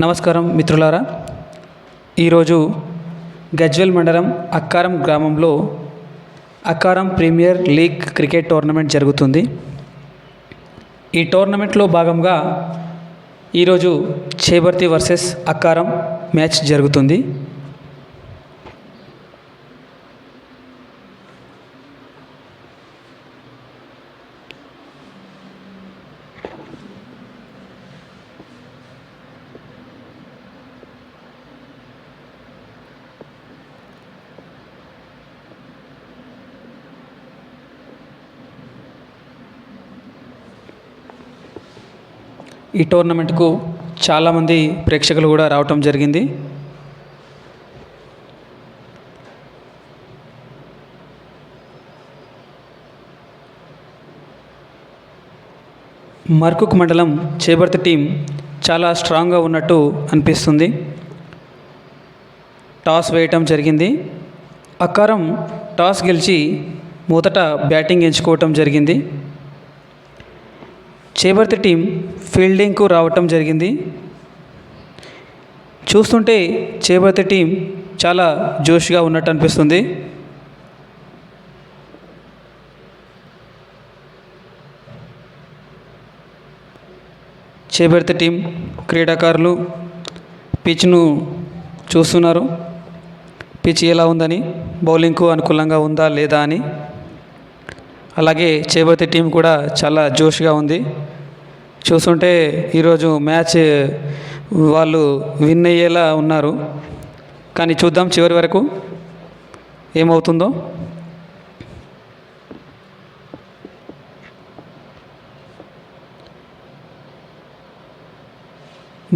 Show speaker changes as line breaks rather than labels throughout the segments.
నమస్కారం మిత్రులారా. ఈరోజు గజ్వేల్ మండలం అక్కారం గ్రామంలో Akkaram premier league cricket tournament జరుగుతుంది. ఈ టోర్నమెంట్లో భాగంగా ఈరోజు చేబర్తి వర్సెస్ అక్కారం మ్యాచ్ జరుగుతుంది. ఈ టోర్నమెంట్కు చాలామంది ప్రేక్షకులు కూడా రావటం జరిగింది. మర్కుక్ మండలం చేబర్తి టీం చాలా స్ట్రాంగ్గా ఉన్నట్టు అనిపిస్తుంది. టాస్ వేయటం జరిగింది. అక్కారం టాస్ గెలిచి మొదట బ్యాటింగ్ ఎంచుకోవటం జరిగింది. చేబర్తి టీం ఫీల్డింగ్కు రావటం జరిగింది. చూస్తుంటే చేబర్తి టీం చాలా జోష్గా ఉన్నట్టు అనిపిస్తుంది. చేబర్తి టీం క్రీడాకారులు పిచ్ను చూస్తున్నారు. పిచ్ ఎలా ఉందని, బౌలింగ్కు అనుకూలంగా ఉందా లేదా అని. అలాగే చేబర్తి టీం కూడా చాలా జోష్గా ఉంది. చూస్తుంటే ఈరోజు మ్యాచ్ వాళ్ళు విన్ అయ్యేలా ఉన్నారు. కానీ చూద్దాం చివరి వరకు ఏమవుతుందో.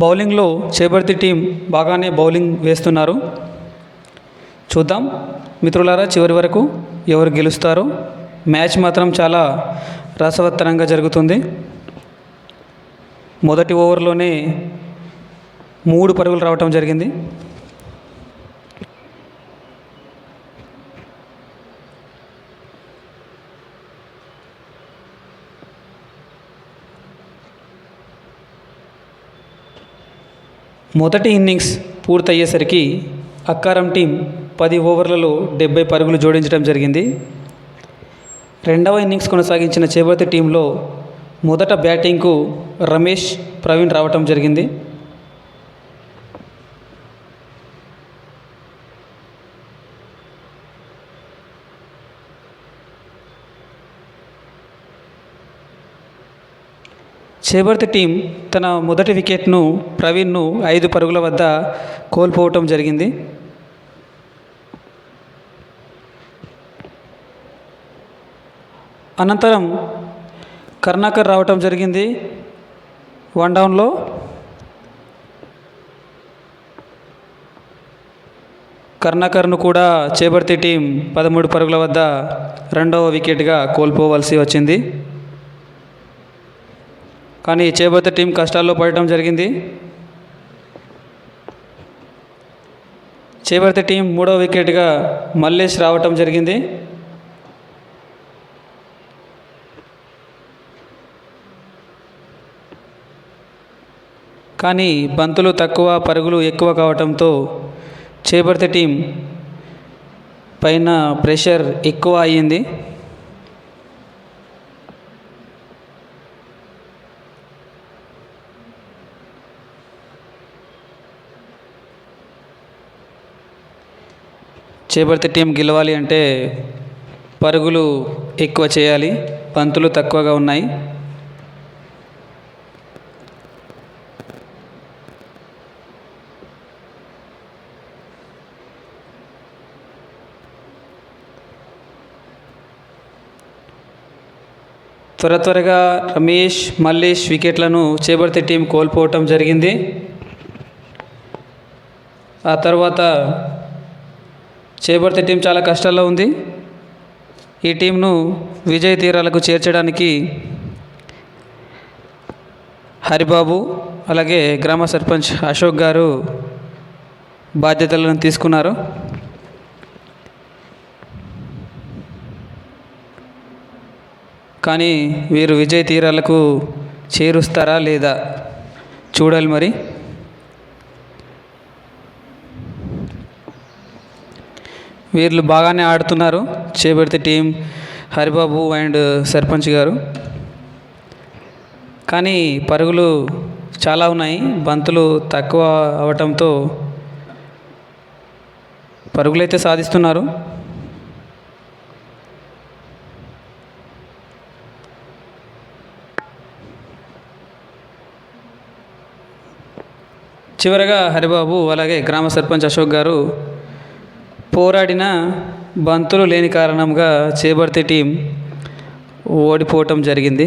బౌలింగ్లో చేబర్తి టీం బాగానే బౌలింగ్ వేస్తున్నారు. చూద్దాం మిత్రులారా చివరి వరకు ఎవరు గెలుస్తారో. మ్యాచ్ మాత్రం చాలా రసవత్తరంగా జరుగుతుంది. మొదటి ఓవర్లోనే 3 పరుగులు రావటం జరిగింది. మొదటి ఇన్నింగ్స్ పూర్తయ్యేసరికి అక్కారం టీం 10 ఓవర్లలో 70 పరుగులు జోడించడం జరిగింది. రెండవ ఇన్నింగ్స్ కొనసాగించిన చేబర్తి టీంలో మొదట బ్యాటింగ్కు రమేష్, ప్రవీణ్ రావటం జరిగింది. చేబర్తి టీం తన మొదటి వికెట్ను ప్రవీణ్ను 5 పరుగుల వద్ద కోల్పోవటం జరిగింది. అనంతరం కరుణాకర్ రావటం జరిగింది. 1 డౌన్లో కరుణాకర్ను కూడా చేబర్తి టీం 13 పరుగుల వద్ద రెండవ వికెట్గా కోల్పోవలసి వచ్చింది. కానీ చేబర్తి టీం కష్టాల్లో పడటం జరిగింది. చేబర్తి టీం 3వ వికెట్గా మల్లేష్ రావటం జరిగింది. కానీ బంతులు తక్కువ, పరుగులు ఎక్కువ కావడంతో చేబర్తి టీం పైన ప్రెషర్ ఎక్కువ అయ్యింది. చేబర్తి టీం గెలవాలి అంటే పరుగులు ఎక్కువ చేయాలి, బంతులు తక్కువగా ఉన్నాయి. త్వరగా రమేష్, మల్లేష్ వికెట్లను చేబర్తి టీం కోల్పోవటం జరిగింది. ఆ తర్వాత చేబర్తి టీం చాలా కష్టాల్లో ఉంది. ఈ టీంను విజయ తీరాలకు చేర్చడానికి హరిబాబు అలాగే గ్రామ సర్పంచ్ అశోక్ గారు బాధ్యతలను తీసుకున్నారు. కానీ వీరు విజయ తీరాలకు చేరుస్తారా లేదా చూడాలి మరి. వీళ్ళు బాగానే ఆడుతున్నారు చేపర్తి టీం, హరిబాబు అండ్ సర్పంచ్ గారు. కానీ పరుగులు చాలా ఉన్నాయి, బంతులు తక్కువ అవటంతో పరుగులైతే సాధిస్తున్నారు. చివరగా హరిబాబు అలాగే గ్రామ సర్పంచ్ అశోక్ గారు పోరాడిన బంతులు లేని కారణంగా చేపర్తి టీం ఓడిపోవటం జరిగింది.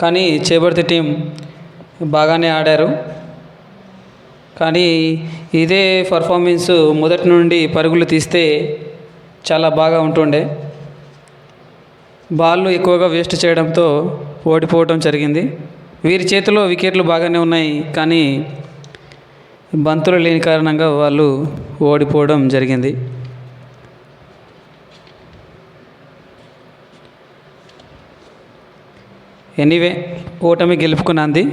కానీ చేపర్తి టీం బాగానే ఆడారు. కానీ ఇదే పర్ఫార్మెన్స్ మొదటి నుండి పరుగులు తీస్తే చాలా బాగా ఉంటుండే. బాళ్ళు ఎక్కువగా వేస్ట్ చేయడంతో ఓడిపోవడం జరిగింది. వీరి చేతిలో వికెట్లు బాగానే ఉన్నాయి, కానీ బంతులు లేని కారణంగా వాళ్ళు ఓడిపోవడం జరిగింది. ఎనీవే, ఓటమి గెలుపుకున్నది.